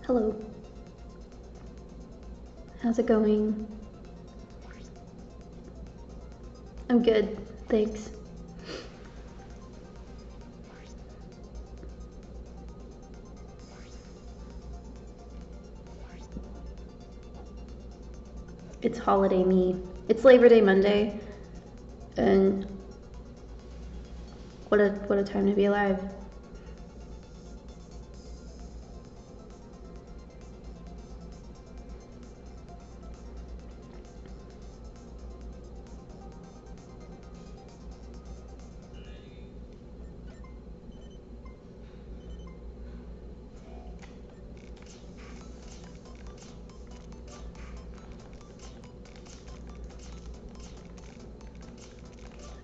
Hello. How's it going? I'm good, thanks. It's holiday me. It's Labor Day Monday, and what a time to be alive.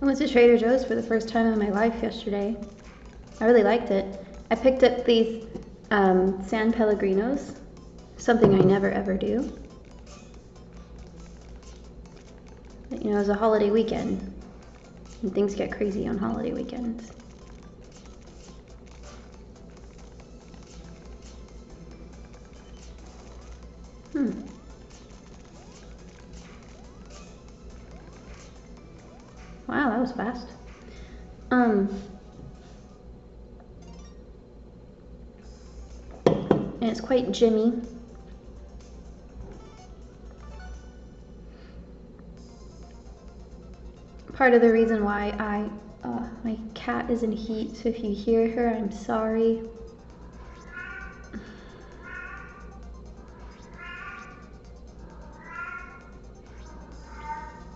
I went to Trader Joe's for the first time in my life yesterday. I really liked it. I picked up these San Pellegrinos, something I never ever do. But, you know, it was a holiday weekend, and things get crazy on holiday weekends. Wow, that was fast. And it's quite Jimmy. Part of the reason why my cat is in heat, so if you hear her, I'm sorry.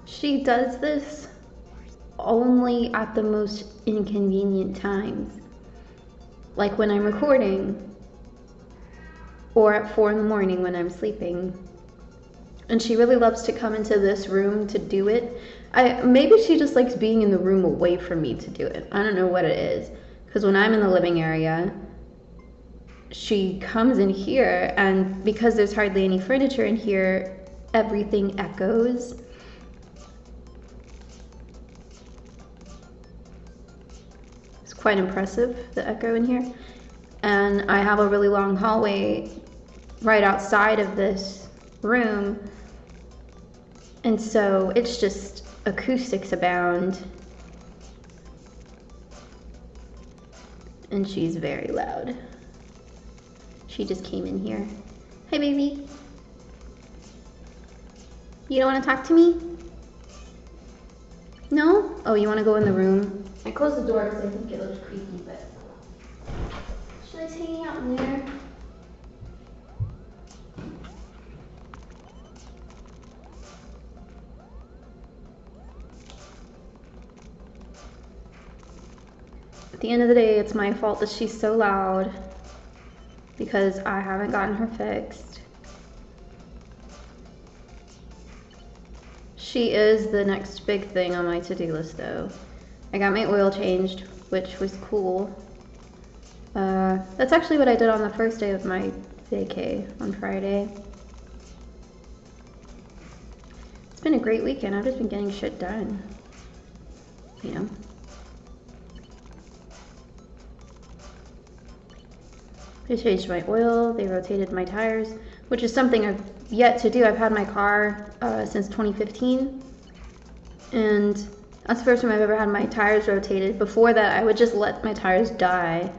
She does this only at the most inconvenient times, like when I'm recording or at 4 in the morning when I'm sleeping. And she really loves to come into this room to do it. Maybe she just likes being in the room away from me to do it. I don't know what it is, because when I'm in the living area, she comes in here, and because there's hardly any furniture in here, everything echoes. Quite impressive, the echo in here. And I have a really long hallway right outside of this room, and so it's just acoustics abound, and she's very loud. She just came in here. Hey baby, you don't want to talk to me? No? Oh, you want to go in the room? I closed the door because I think it looks creepy, but she likes hanging out in there. At the end of the day, it's my fault that she's so loud because I haven't gotten her fixed. She is the next big thing on my to-do list though. I got my oil changed, which was cool. That's actually what I did on the first day of my vacay on Friday. It's been a great weekend. I've just been getting shit done, you know. They changed my oil, they rotated my tires, which is something I've yet to do. I've had my car since 2015, and that's the first time I've ever had my tires rotated. Before that, I would just let my tires die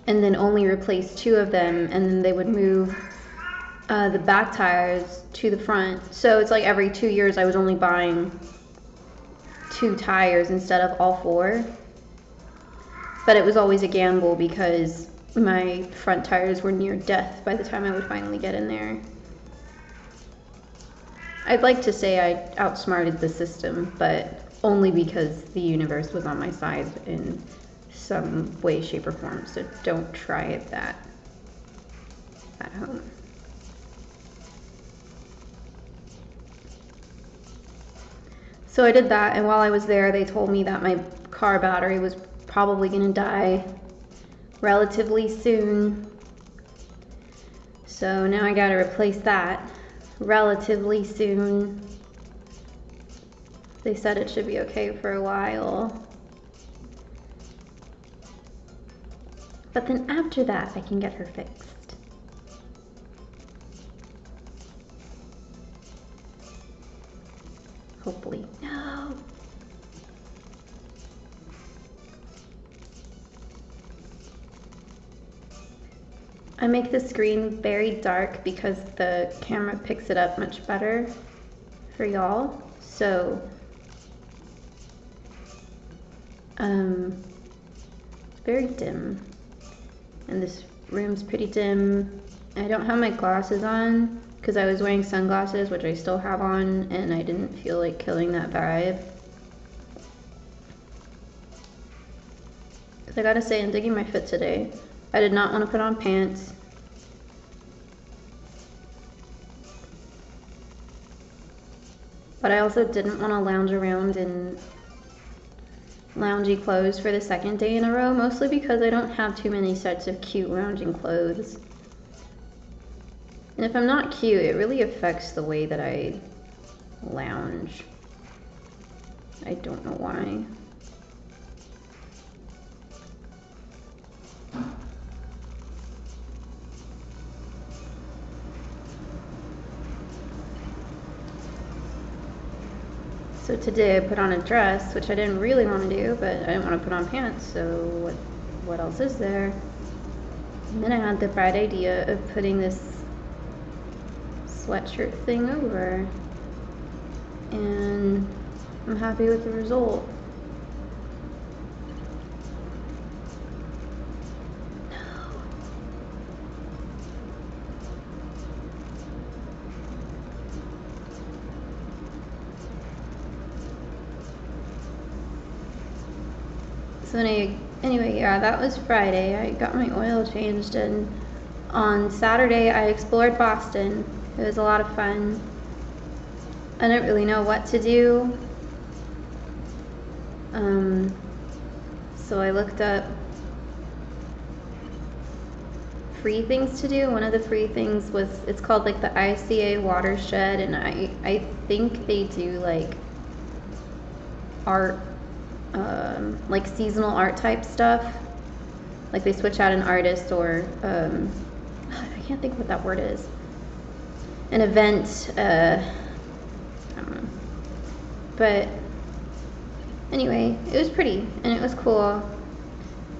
and then only replace 2 of them, and then they would move the back tires to the front. So it's like every 2 years I was only buying 2 tires instead of all 4. But it was always a gamble because my front tires were near death by the time I would finally get in there. I'd like to say I outsmarted the system, but only because the universe was on my side in some way, shape, or form. So don't try it that at home. So I did that, and while I was there, they told me that my car battery was probably gonna die relatively soon. So now I gotta replace that relatively soon. They said it should be okay for a while. But then after that, I can get her fixed. Hopefully. No! I make the screen very dark because the camera picks it up much better for y'all. So, it's very dim. And this room's pretty dim. I don't have my glasses on because I was wearing sunglasses, which I still have on, and I didn't feel like killing that vibe. Because I gotta say, I'm digging my fit today. I did not want to put on pants. But I also didn't want to lounge around in loungy clothes for the second day in a row, mostly because I don't have too many sets of cute lounging clothes. And if I'm not cute, it really affects the way that I lounge. I don't know why. So today I put on a dress, which I didn't really want to do, but I didn't want to put on pants, so what else is there? And then I had the bright idea of putting this sweatshirt thing over, and I'm happy with the result. So anyway, yeah, that was Friday. I got my oil changed, and on Saturday I explored Boston. It was a lot of fun. I didn't really know what to do. So I looked up free things to do. One of the free things was, it's called like the ICA watershed, and I think they do like art, like seasonal art type stuff. Like they switch out an artist, or I can't think what that word is. An event, I don't know. But anyway, it was pretty and it was cool.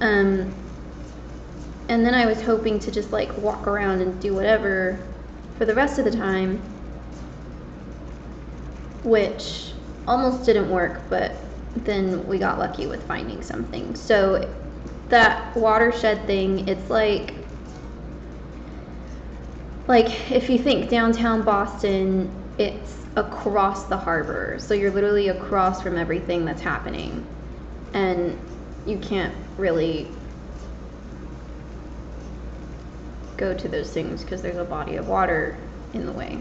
And then I was hoping to just like walk around and do whatever for the rest of the time, which almost didn't work, but then we got lucky with finding something. So that watershed thing, it's like if you think downtown Boston, it's across the harbor. So you're literally across from everything that's happening, and you can't really go to those things because there's a body of water in the way.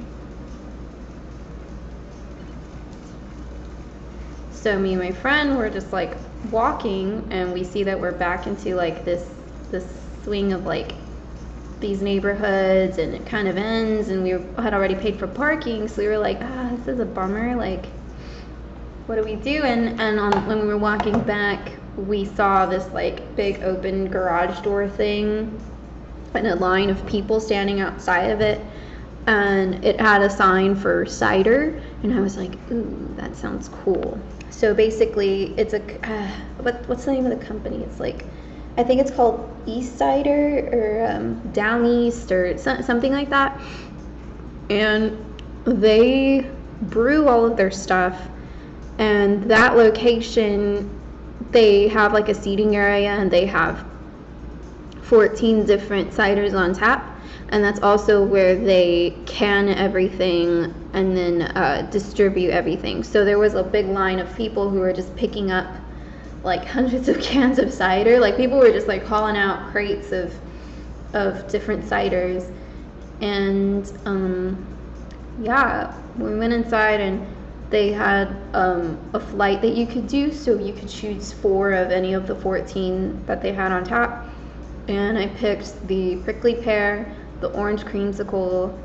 So me and my friend were just like walking, and we see that we're back into like this swing of like these neighborhoods, and it kind of ends, and we had already paid for parking, so we were like, this is a bummer, like what do we do? And when we were walking back, we saw this like big open garage door thing and a line of people standing outside of it, and it had a sign for cider, and I was like, ooh, that sounds cool. So basically it's a what's the name of the company? It's like, I think it's called East Cider, or Down East, or something like that. And they brew all of their stuff, and that location, they have like a seating area, and they have 14 different ciders on tap, and that's also where they can everything and then distribute everything. So there was a big line of people who were just picking up like hundreds of cans of cider. Like people were just like hauling out crates of different ciders. And yeah, we went inside, and they had a flight that you could do, so you could choose 4 of any of the 14 that they had on tap. And I picked the prickly pear, the orange creamsicle,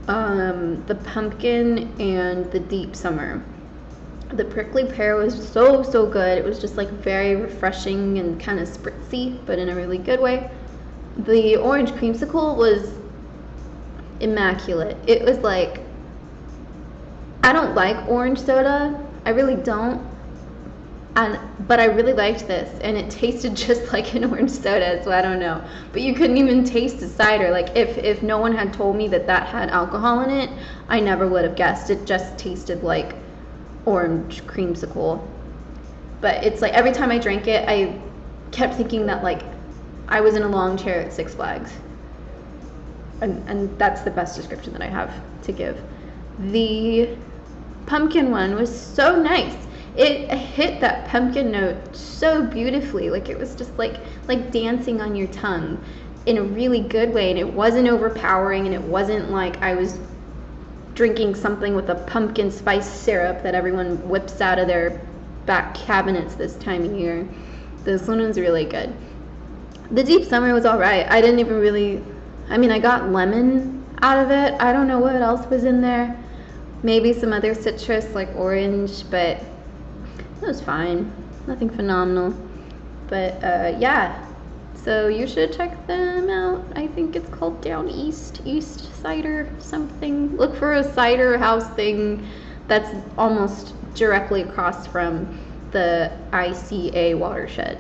the pumpkin, and the deep summer. The prickly pear was so good. It was just like very refreshing and kind of spritzy, but in a really good way. The orange creamsicle was immaculate. It was like, I don't like orange soda, I really don't, but I really liked this, and it tasted just like an orange soda, so I don't know. But you couldn't even taste the cider. Like, if no one had told me that that had alcohol in it, I never would have guessed. It just tasted like orange creamsicle. But it's like, every time I drank it, I kept thinking that like I was in a long chair at Six Flags. And that's the best description that I have to give. The pumpkin one was so nice. It hit that pumpkin note so beautifully. Like, it was just like dancing on your tongue in a really good way, and it wasn't overpowering, and it wasn't like I was drinking something with a pumpkin spice syrup that everyone whips out of their back cabinets this time of year. This one was really good. The deep summer was alright. I didn't even really, I mean, I got lemon out of it. I don't know what else was in there. Maybe some other citrus like orange, but it was fine. Nothing phenomenal. But yeah, so you should check them out. I think it's called Down East Cider something. Look for a cider house thing that's almost directly across from the ICA watershed.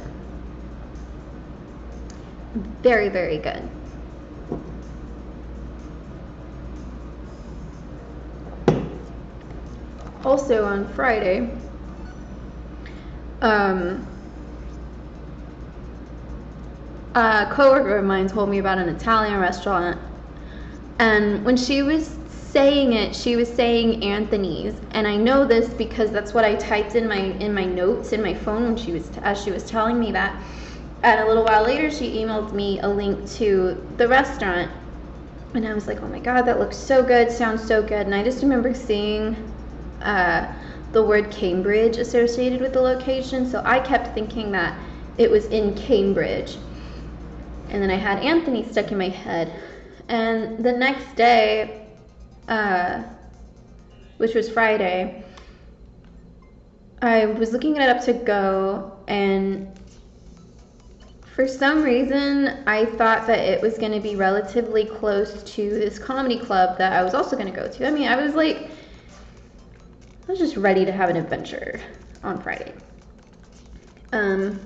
Very, very good. Also on Friday, a coworker of mine told me about an Italian restaurant, and when she was saying it, she was saying Anthony's, and I know this because that's what I typed in my notes in my phone when as she was telling me that. And a little while later, she emailed me a link to the restaurant, and I was like, oh my god, that looks so good, sounds so good. And I just remember seeing the word Cambridge associated with the location, so I kept thinking that it was in Cambridge. And then I had Anthony stuck in my head. And the next day, which was Friday, I was looking it up to go, and for some reason, I thought that it was going to be relatively close to this comedy club that I was also going to go to. I mean, I was just ready to have an adventure on Friday. And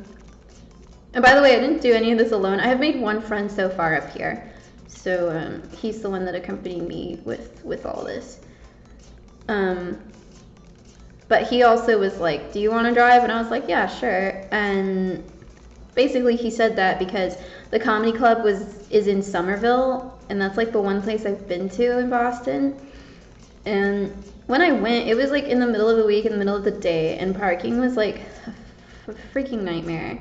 by the way, I didn't do any of this alone. I have made one friend so far up here. So he's the one that accompanied me with all this. But he also was like, do you want to drive? And I was like, yeah, sure. And basically he said that because the comedy club is in Somerville, and that's like the one place I've been to in Boston. And when I went, it was like in the middle of the week, in the middle of the day, and parking was like a freaking nightmare.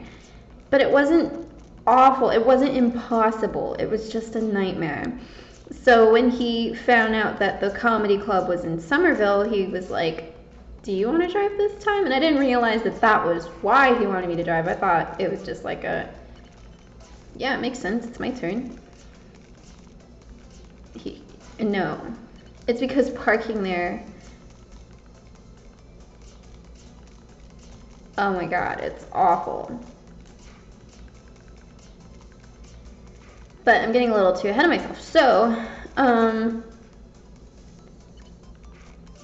But it wasn't awful, it wasn't impossible, it was just a nightmare. So when he found out that the comedy club was in Somerville, he was like, do you want to drive this time? And I didn't realize that was why he wanted me to drive. I thought it was just like yeah, it makes sense, it's my turn. No, it's because parking there, oh my god, it's awful. But I'm getting a little too ahead of myself. So,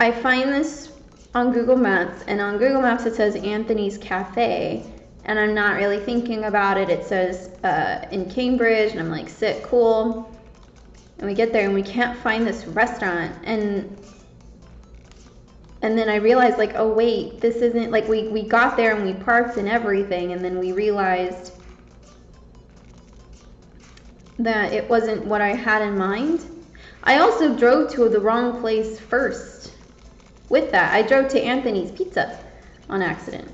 I find this on Google Maps, and on Google Maps it says Anthony's Cafe, and I'm not really thinking about it. It says in Cambridge, and I'm like, sick, cool. And we get there, and we can't find this restaurant, and then I realized, like, oh wait, this isn't, like, we got there and we parked and everything, and then we realized that it wasn't what I had in mind. I also drove to the wrong place first. With that, I drove to Anthony's Pizza on accident.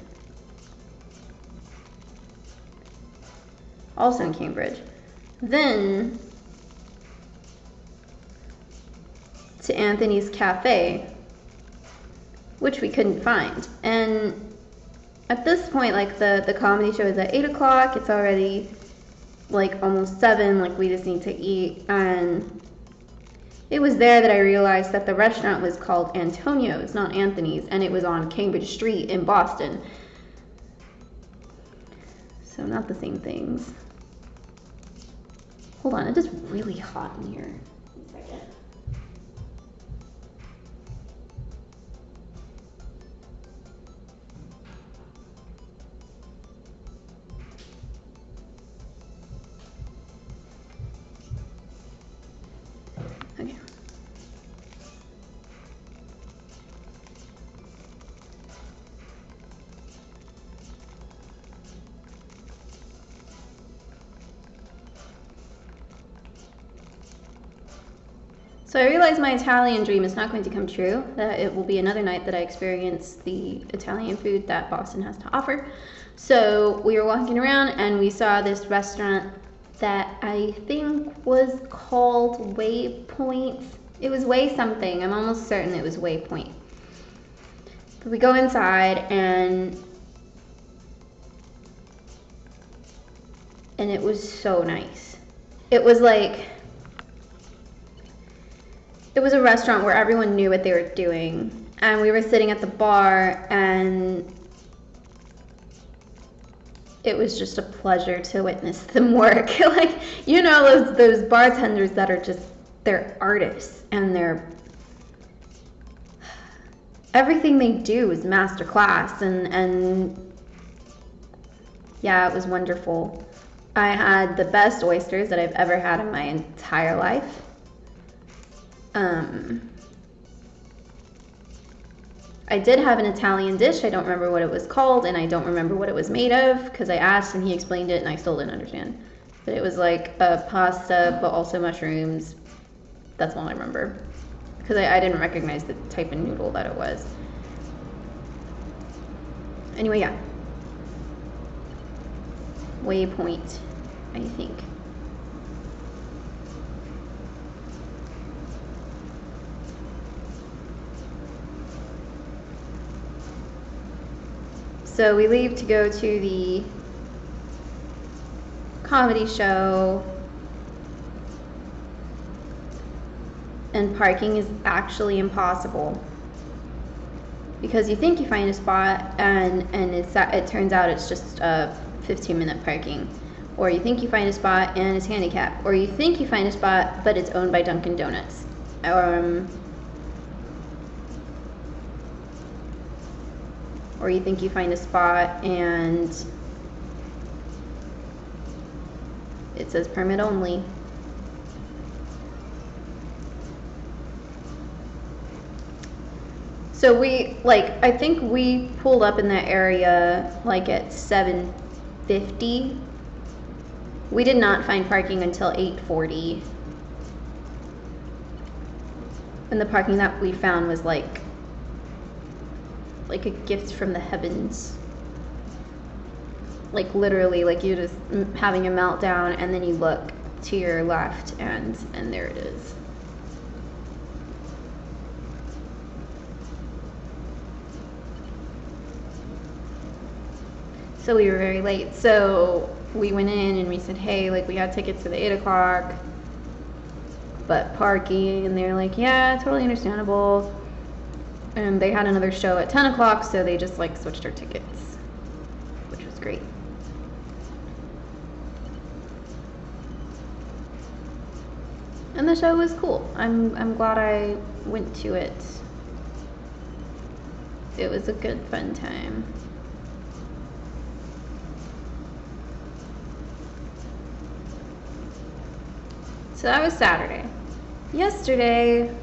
Also in Cambridge. Then to Anthony's Cafe. which we couldn't find. And at this point, like the comedy show is at 8 o'clock. It's already like almost 7, like we just need to eat. And it was there that I realized that the restaurant was called Antonio's, not Anthony's, and it was on Cambridge Street in Boston. So not the same things. Hold on, it is really hot in here. One second. Okay. So I realize my Italian dream is not going to come true, that it will be another night that I experience the Italian food that Boston has to offer. So we were walking around and we saw this restaurant that I think was called Waypoint. It was Way something, I'm almost certain it was Waypoint. But we go inside and it was so nice. It was like, it was a restaurant where everyone knew what they were doing, and we were sitting at the bar, and it was just a pleasure to witness them work. Like, you know, those bartenders that are just, they're artists, and everything they do is master class, and yeah, it was wonderful. I had the best oysters that I've ever had in my entire life. I did have an Italian dish. I don't remember what it was called, and I don't remember what it was made of, because I asked and he explained it and I still didn't understand. But it was like a pasta, but also mushrooms. That's all I remember, because I didn't recognize the type of noodle that it was. Anyway, yeah. Waypoint, I think. So we leave to go to the comedy show, and parking is actually impossible, because you think you find a spot and it turns out it's just a 15-minute parking, or you think you find a spot and it's handicapped, or you think you find a spot but it's owned by Dunkin' Donuts. Or you think you find a spot and it says permit only. So I think we pulled up in that area like at 7:50. We did not find parking until 8:40. And the parking that we found was like a gift from the heavens. Like literally, like you're just having a meltdown and then you look to your left and there it is. So we were very late. So we went in and we said, hey, like we got tickets for the 8 o'clock, but parking, and they're like, yeah, totally understandable. And they had another show at 10 o'clock, so they just like switched our tickets, which was great. And the show was cool. I'm glad I went to it. It was a good fun time. So that was Saturday. Yesterday,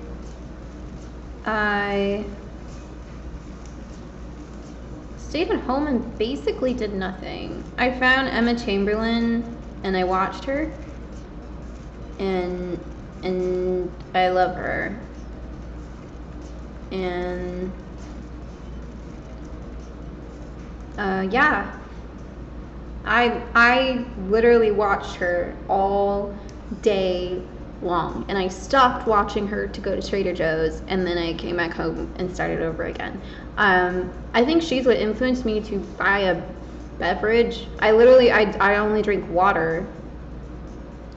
I stayed at home and basically did nothing. I found Emma Chamberlain and I watched her, and I love her. And yeah, I literally watched her all day long, and I stopped watching her to go to Trader Joe's, and then I came back home and started over again. I think she's what influenced me to buy a beverage. I only drink water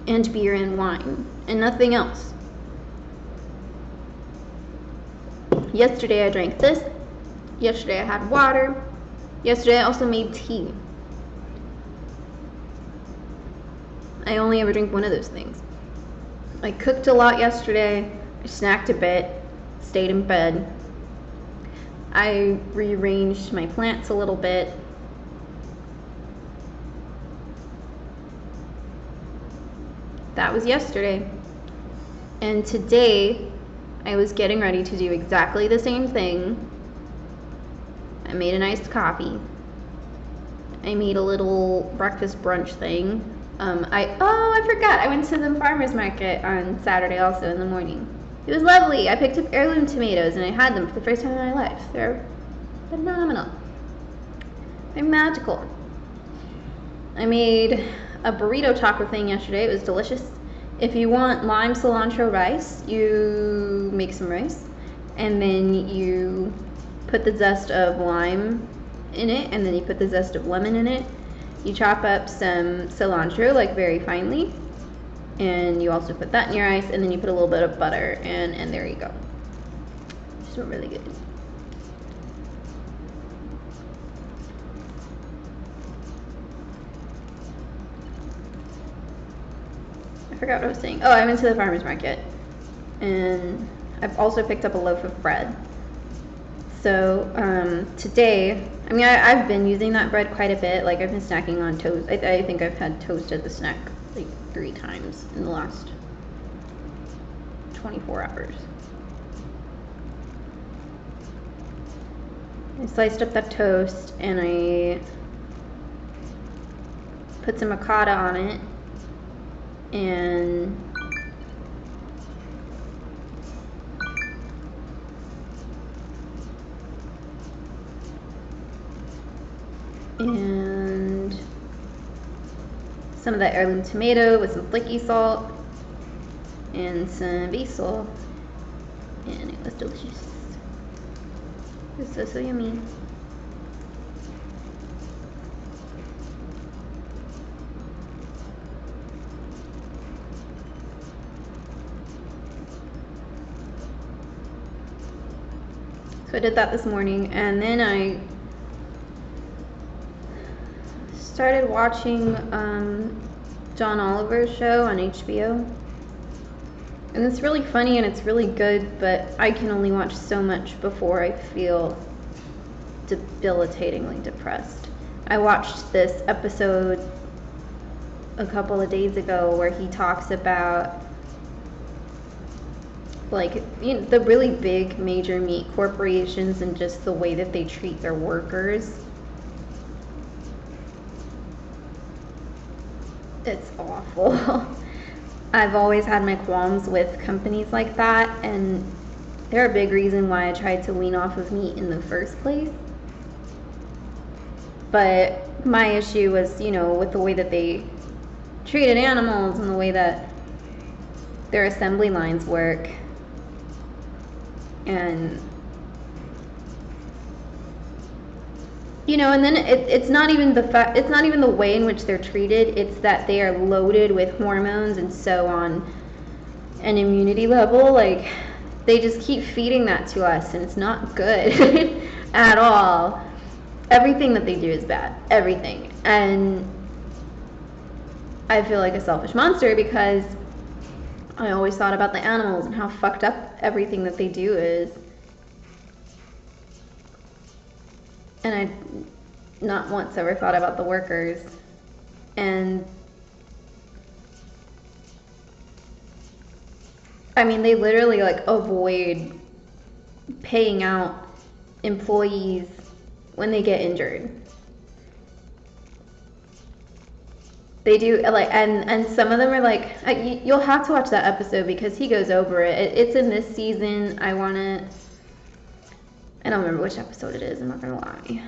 and beer and wine and nothing else. Yesterday I drank this. Yesterday I had water. Yesterday I also made tea. I only ever drink one of those things. I cooked a lot yesterday. I snacked a bit. Stayed in bed. I rearranged my plants a little bit. That was yesterday. And today, I was getting ready to do exactly the same thing. I made an iced coffee. I made a little breakfast brunch thing. I forgot. I went to the farmer's market on Saturday also in the morning. It was lovely. I picked up heirloom tomatoes and I had them for the first time in my life. They're phenomenal. They're magical. I made a burrito taco thing yesterday. It was delicious. If you want lime cilantro rice, you make some rice and then you put the zest of lime in it, and then you put the zest of lemon in it. You chop up some cilantro, like very finely, and you also put that in your rice, and then you put a little bit of butter, and there you go. It's really good. I forgot what I was saying. Oh, I went to the farmer's market, and I've also picked up a loaf of bread. So today, I mean, I've been using that bread quite a bit. Like, I've been snacking on toast. I think I've had toast as a snack like 3 times in the last 24 hours. I sliced up that toast and I put some ricotta on it, and some of that heirloom tomato with some flaky salt and some basil, and it was delicious. It was so yummy. So I did that this morning, and then I started watching John Oliver's show on HBO. And it's really funny and it's really good, but I can only watch so much before I feel debilitatingly depressed. I watched this episode a couple of days ago where he talks about, like, you know, the really big major meat corporations and just the way that they treat their workers. It's awful. I've always had my qualms with companies like that, and they're a big reason why I tried to wean off of meat in the first place. But my issue was, you know, with the way that they treated animals and the way that their assembly lines work. And you know, and then it's not even the way in which they're treated, it's that they are loaded with hormones and so on, an immunity level. Like, they just keep feeding that to us, and it's not good at all. Everything that they do is bad, everything. And I feel like a selfish monster because I always thought about the animals and how fucked up everything that they do is. And I not once ever thought about the workers. And I mean, they literally like avoid paying out employees when they get injured. They do, like, and some of them are like, you'll have to watch that episode because he goes over it. It's in this season. I don't remember which episode it is, I'm not gonna lie.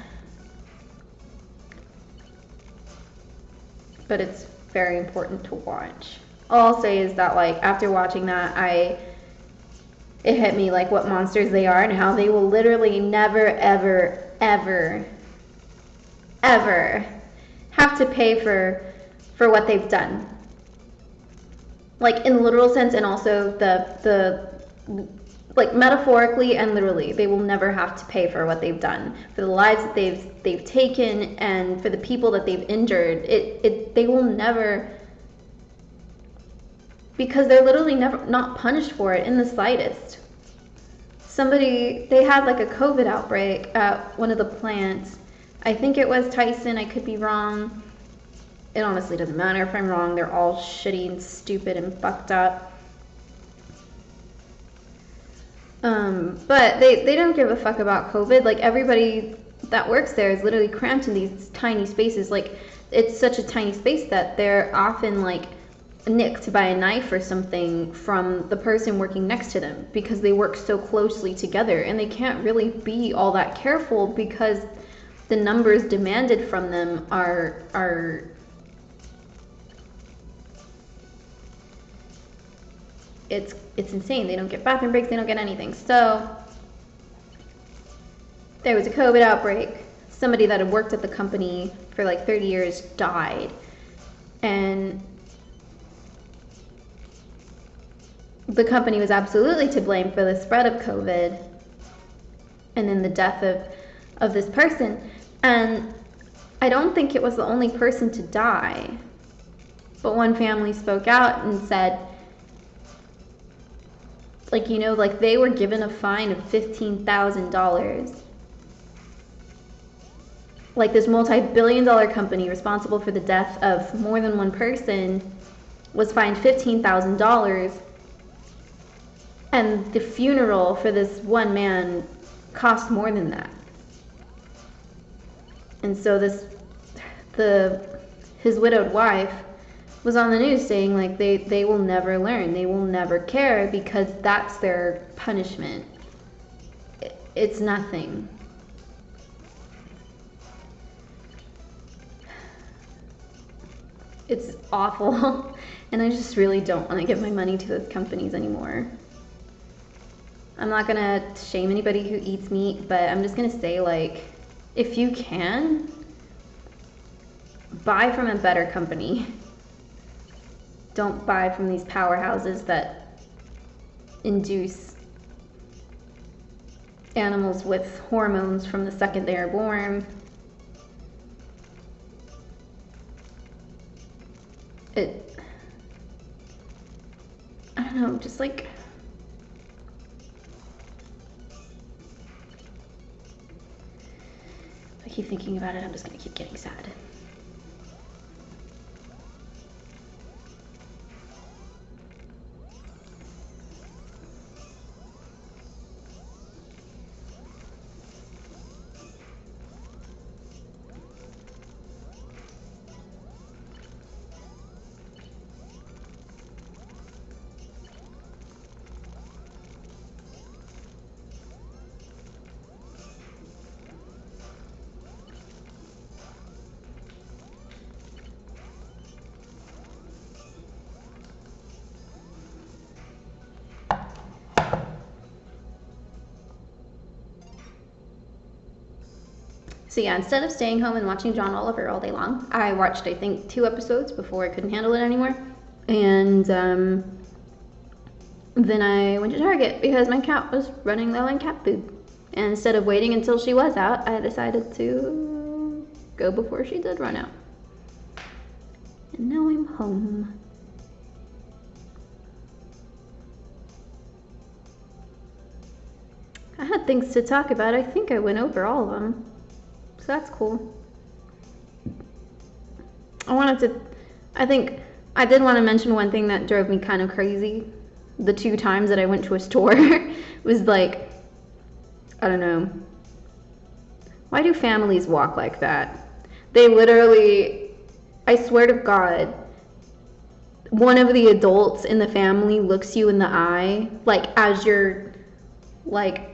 But it's very important to watch. all I'll say is that, like, after watching that, it hit me, like, what monsters they are and how they will literally never, ever, ever, ever have to pay for what they've done. Like, in the literal sense, and also the like, metaphorically and literally, they will never have to pay for what they've done, for the lives that they've taken, and for the people that they've injured. They will never, because they're literally never not punished for it in the slightest. They had like a COVID outbreak at one of the plants. I think it was Tyson, I could be wrong. It honestly doesn't matter if I'm wrong. They're all shitty and stupid and fucked up. But they don't give a fuck about COVID. Like, everybody that works there is literally cramped in these tiny spaces. Like, it's such a tiny space that they're often, like, nicked by a knife or something from the person working next to them, because they work so closely together, and they can't really be all that careful because the numbers demanded from them are it's insane. They don't get bathroom breaks, they don't get anything. So there was a COVID outbreak. Somebody that had worked at the company for like 30 years died, and the company was absolutely to blame for the spread of COVID and then the death of this person. And I don't think it was the only person to die, but one family spoke out and said, like, you know, like, they were given a fine of $15,000. Like, this multi-billion-dollar company responsible for the death of more than one person was fined $15,000, and the funeral for this one man cost more than that. And so his widowed wife was on the news saying, like, they will never learn, they will never care, because that's their punishment. It's nothing. It's awful, and I just really don't want to give my money to those companies anymore. I'm not gonna shame anybody who eats meat, but I'm just gonna say, like, if you can, buy from a better company. Don't buy from these powerhouses that induce animals with hormones from the second they are born. I don't know, just like, if I keep thinking about it, I'm just gonna keep getting sad. So yeah, instead of staying home and watching John Oliver all day long, I watched, I think, 2 episodes before I couldn't handle it anymore. And then I went to Target because my cat was running low on cat food. And instead of waiting until she was out, I decided to go before she did run out. And now I'm home. I had things to talk about. I think I went over all of them. So that's cool. I think I did want to mention one thing that drove me kind of crazy. The 2 times that I went to a store was like, I don't know. Why do families walk like that? They literally, I swear to God, one of the adults in the family looks you in the eye, like, as you're, like,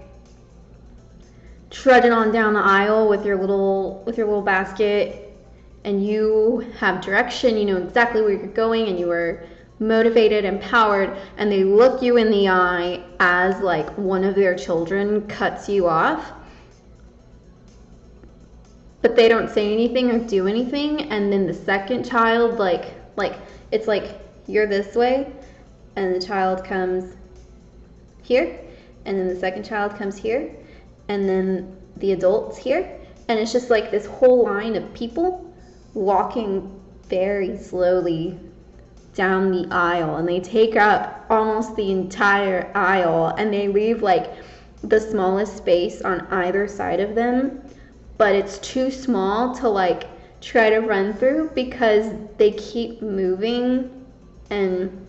trudging on down the aisle with your little basket, and you have direction, you know exactly where you're going, and you are motivated, empowered, and they look you in the eye as like one of their children cuts you off, but they don't say anything or do anything, and then the second child like it's like you're this way and the child comes here, and then the second child comes here, and then the adults here, and it's just like this whole line of people walking very slowly down the aisle, and they take up almost the entire aisle, and they leave like the smallest space on either side of them, but it's too small to like try to run through because they keep moving. And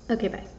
okay, bye.